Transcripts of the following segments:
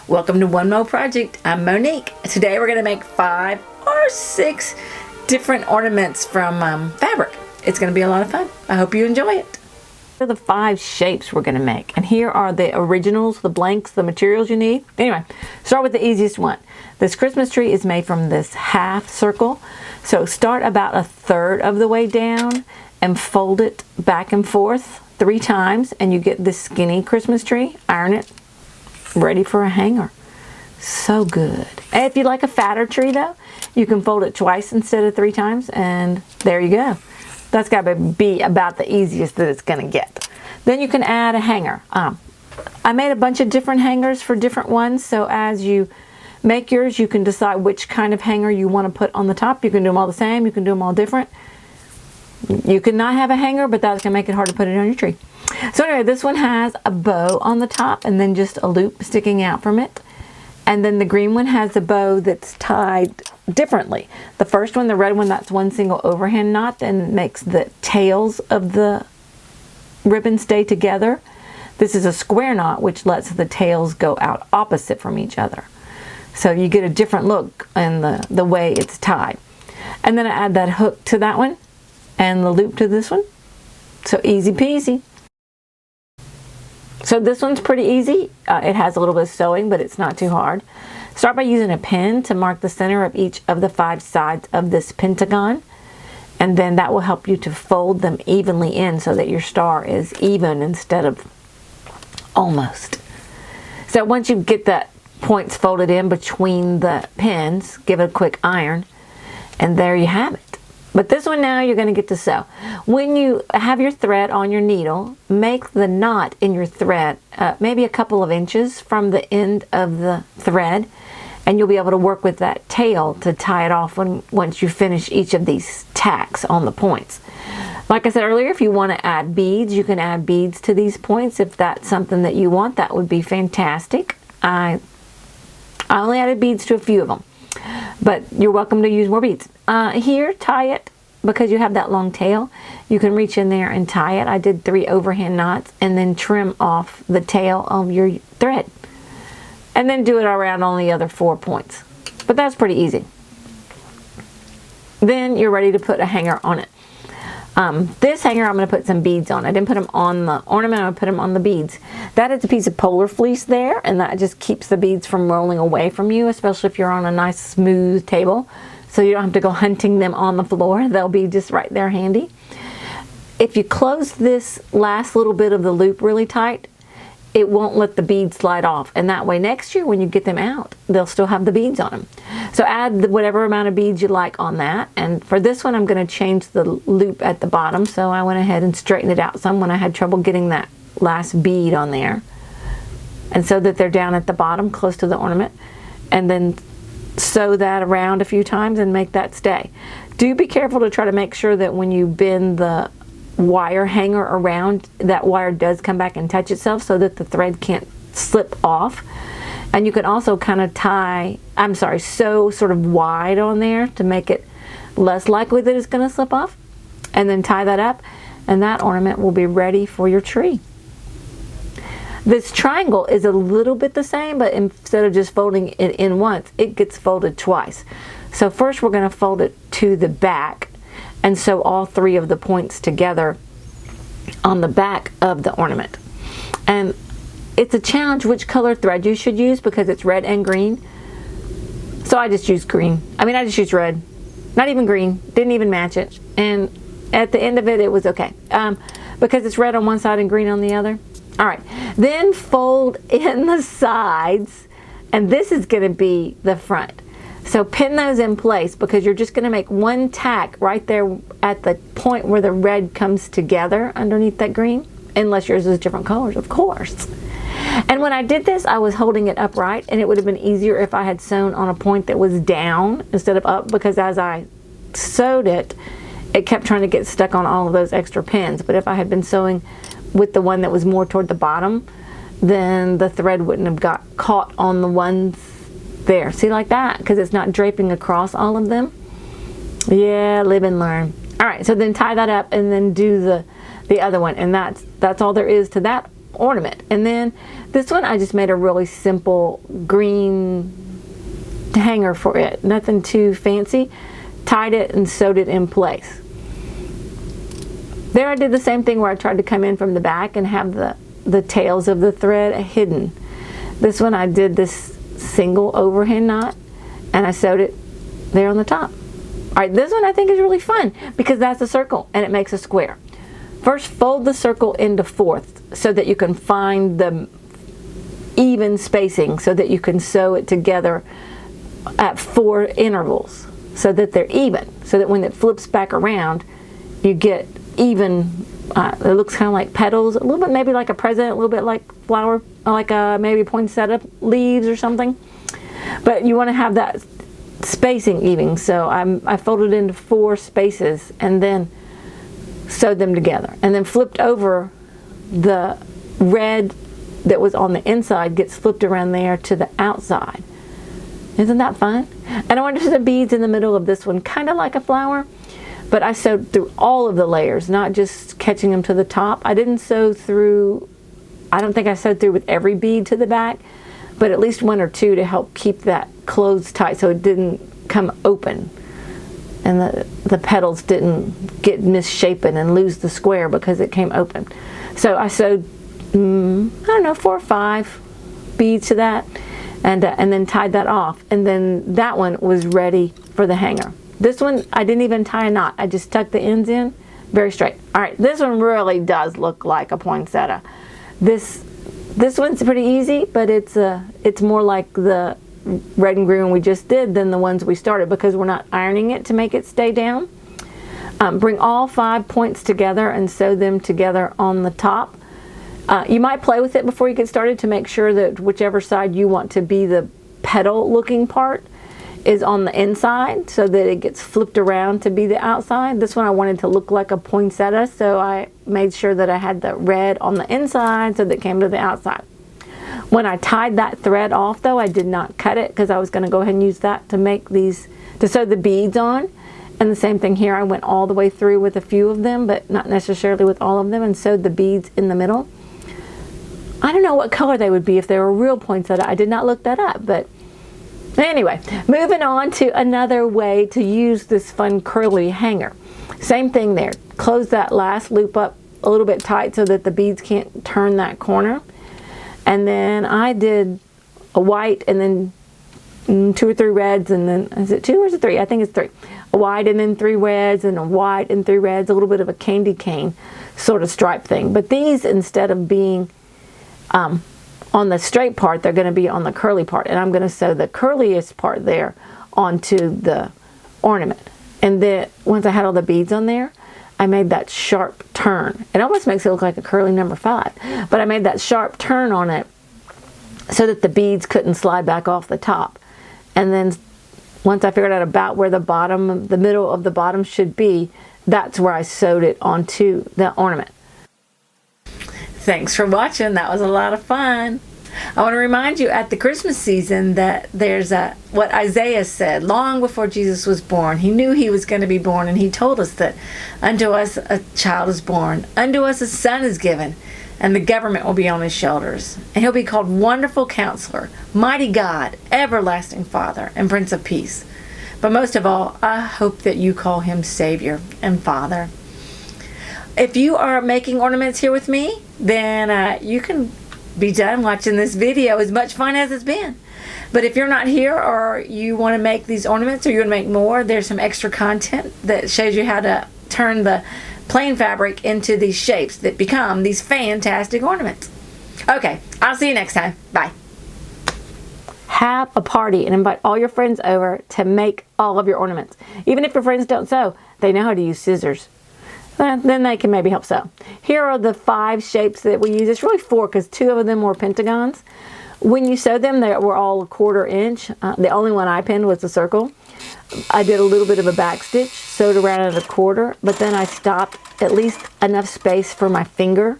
Welcome to One Mo Project. I'm Monique. Today we're going to make 5 or 6 different ornaments from fabric. It's going to be a lot of fun. I hope you enjoy it. Here are the 5 shapes we're going to make. And here are the originals, the blanks, the materials you need. Anyway, start with the easiest one. This Christmas tree is made from this half circle. So start about 1/3 of the way down and fold it back and forth 3 times and you get this skinny Christmas tree. Iron it. Ready for a hanger. So good. And if you like a fatter tree though, you can fold it twice instead of 3 times and there you go. That's got to be about the easiest that it's going to get. Then you can add a hanger. I made a bunch of different hangers for different ones, so as you make yours you can decide which kind of hanger you want to put on the top. You can do them all the same, you can do them all different. You can not have a hanger, but that's going to make it hard to put it on your tree. So anyway, this one has a bow on the top and then just a loop sticking out from it. And then the green one has a bow that's tied differently. The first one, the red one, that's one single overhand knot and makes the tails of the ribbon stay together. This is a square knot which lets the tails go out opposite from each other. So you get a different look in the way it's tied. And then I add that hook to that one and the loop to this one. So easy peasy. So this one's pretty easy. It has a little bit of sewing, but it's not too hard. Start by using a pin to mark the center of each of the 5 sides of this pentagon. And then that will help you to fold them evenly in so that your star is even instead of almost. So once you get the points folded in between the pins, give it a quick iron, and there you have it. But this one now you're going to get to sew. When you have your thread on your needle, make the knot in your thread maybe a couple of inches from the end of the thread, and you'll be able to work with that tail to tie it off once you finish each of these tacks on the points. Like I said earlier, if you want to add beads, you can add beads to these points. If that's something that you want, that would be fantastic. I only added beads to a few of them, but you're welcome to use more beads. Here, tie it because you have that long tail. You can reach in there and tie it. I did 3 overhand knots and then trim off the tail of your thread. And then do it around on the other 4 points. But that's pretty easy. Then you're ready to put a hanger on it. This hanger I'm going to put some beads on. I didn't put them on the ornament, I'm going to put them on the beads. That is a piece of polar fleece there, and that just keeps the beads from rolling away from you, especially if you're on a nice smooth table. So you don't have to go hunting them on the floor. They'll be just right there handy. If you close this last little bit of the loop really tight, it won't let the beads slide off. And that way next year when you get them out, they'll still have the beads on them. So add whatever amount of beads you like on that. And for this one, I'm going to change the loop at the bottom. So I went ahead and straightened it out some when I had trouble getting that last bead on there. And so that they're down at the bottom close to the ornament. And then sew that around a few times and make that stay. Do be careful to try to make sure that when you bend the wire hanger around, that wire does come back and touch itself so that the thread can't slip off. And you can also kind of sew sort of wide on there to make it less likely that it's going to slip off. And then tie that up and that ornament will be ready for your tree. This triangle is a little bit the same, but instead of just folding it in once, it gets folded twice. So first we're going to fold it to the back and sew all 3 of the points together on the back of the ornament. And it's a challenge which color thread you should use because it's red and green. So I just used green. I just used red. Not even green. Didn't even match it. And at the end of it, it was okay. Because it's red on one side and green on the other. All right, then fold in the sides, and this is going to be the front. So pin those in place because you're just going to make one tack right there at the point where the red comes together underneath that green, unless yours is different colors, of course. And when I did this, I was holding it upright, and it would have been easier if I had sewn on a point that was down instead of up, because as I sewed it, it kept trying to get stuck on all of those extra pins. But if I had been sewing with the one that was more toward the bottom, then the thread wouldn't have got caught on the ones there. See, like that, because it's not draping across all of them. Yeah, live and learn. All right, so then tie that up and then do the other one, and that's all there is to that ornament. And then this one I just made a really simple green hanger for it. Nothing too fancy. Tied it and sewed it in place. There I did the same thing where I tried to come in from the back and have the tails of the thread hidden. This one I did this single overhand knot and I sewed it there on the top. Alright, this one I think is really fun because that's a circle and it makes a square. First, fold the circle into fourths so that you can find the even spacing so that you can sew it together at 4 intervals so that they're even, so that when it flips back around you get even. It looks kind of like petals, a little bit maybe like a present, a little bit like flower, like maybe poinsettia leaves or something, but you want to have that spacing even. So I folded into 4 spaces and then sewed them together, and then flipped over. The red that was on the inside gets flipped around there to the outside. Isn't that fun? And I wanted to put the beads in the middle of this one, kind of like a flower, but I sewed through all of the layers, not just catching them to the top. I didn't sew through, I don't think I sewed through with every bead to the back, but at least 1 or 2 to help keep that closed tight so it didn't come open. And the petals didn't get misshapen and lose the square because it came open. So I sewed, I don't know, 4 or 5 beads to that, and then tied that off. And then that one was ready for the hanger. This one, I didn't even tie a knot. I just tucked the ends in, very straight. All right, this one really does look like a poinsettia. This one's pretty easy, but it's more like the red and green we just did than the ones we started because we're not ironing it to make it stay down. Bring all 5 points together and sew them together on the top. You might play with it before you get started to make sure that whichever side you want to be the petal looking part is on the inside so that it gets flipped around to be the outside. This one I wanted to look like a poinsettia, so I made sure that I had the red on the inside so that it came to the outside. When I tied that thread off though, I did not cut it because I was going to go ahead and use that to make these, to sew the beads on. And the same thing here, I went all the way through with a few of them, but not necessarily with all of them, and sewed the beads in the middle. I don't know what color they would be if they were real poinsettia. I did not look that up, but anyway, moving on to another way to use this fun curly hanger. Same thing there. Close that last loop up a little bit tight so that the beads can't turn that corner. And then I did a white and then 2 or 3 reds, and then, is it 2 or is it 3? I think it's 3. A white and then 3 reds, and a white and 3 reds, a little bit of a candy cane sort of stripe thing. But these, instead of being on the straight part, they're going to be on the curly part, and I'm going to sew the curliest part there onto the ornament. And then once I had all the beads on there, I made that sharp turn. It almost makes it look like a curly number 5, but I made that sharp turn on it so that the beads couldn't slide back off the top. And then once I figured out about where the bottom, the middle of the bottom should be, that's where I sewed it onto the ornament. Thanks for watching. That was a lot of fun. I want to remind you at the Christmas season that there's what Isaiah said long before Jesus was born. He knew he was going to be born, and he told us that unto us a child is born, unto us a son is given, and the government will be on his shoulders. And he'll be called Wonderful Counselor, Mighty God, Everlasting Father, and Prince of Peace. But most of all, I hope that you call him Savior and Father. If you are making ornaments here with me, then you can be done watching this video. As much fun as it's been. But if you're not here, or you want to make these ornaments, or you want to make more, there's some extra content that shows you how to turn the plain fabric into these shapes that become these fantastic ornaments. Okay, I'll see you next time. Bye. Have a party and invite all your friends over to make all of your ornaments. Even if your friends don't sew, they know how to use scissors. Then they can maybe help sew. Here are the 5 shapes that we use. It's really 4 because 2 of them were pentagons. When you sewed them, they were all 1/4 inch. The only one I pinned was the circle. I did a little bit of a back stitch, sewed around at 1/4, but then I stopped at least enough space for my finger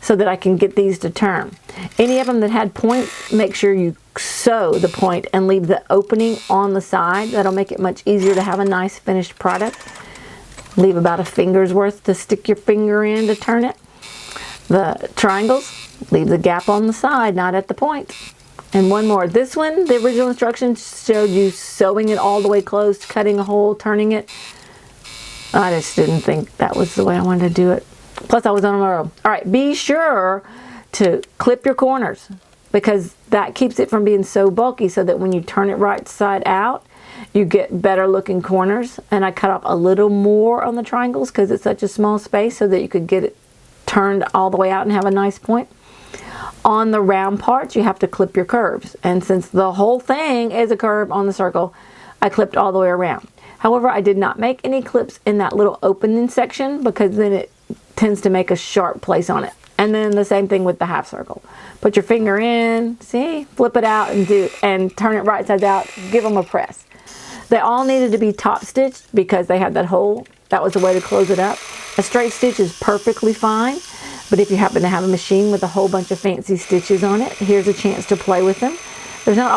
so that I can get these to turn. Any of them that had points, make sure you sew the point and leave the opening on the side. That'll make it much easier to have a nice finished product. Leave about a finger's worth to stick your finger in to turn it. The triangles, leave the gap on the side, not at the point. And one more. This one, the original instructions showed you sewing it all the way closed, cutting a hole, turning it. I just didn't think that was the way I wanted to do it. Plus I was on a roll. All right, be sure to clip your corners because that keeps it from being so bulky so that when you turn it right side out, you get better looking corners. And I cut off a little more on the triangles because it's such a small space so that you could get it turned all the way out and have a nice point. On the round parts, you have to clip your curves. And since the whole thing is a curve on the circle, I clipped all the way around. However, I did not make any clips in that little opening section because then it tends to make a sharp place on it. And then the same thing with the half circle. Put your finger in, see, flip it out and turn it right sides out, give them a press. They all needed to be top stitched because they had that hole. That was the way to close it up. A straight stitch is perfectly fine. But if you happen to have a machine with a whole bunch of fancy stitches on it, here's a chance to play with them. There's not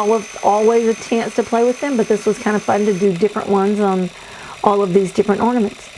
always a chance to play with them, but this was kind of fun to do different ones on all of these different ornaments.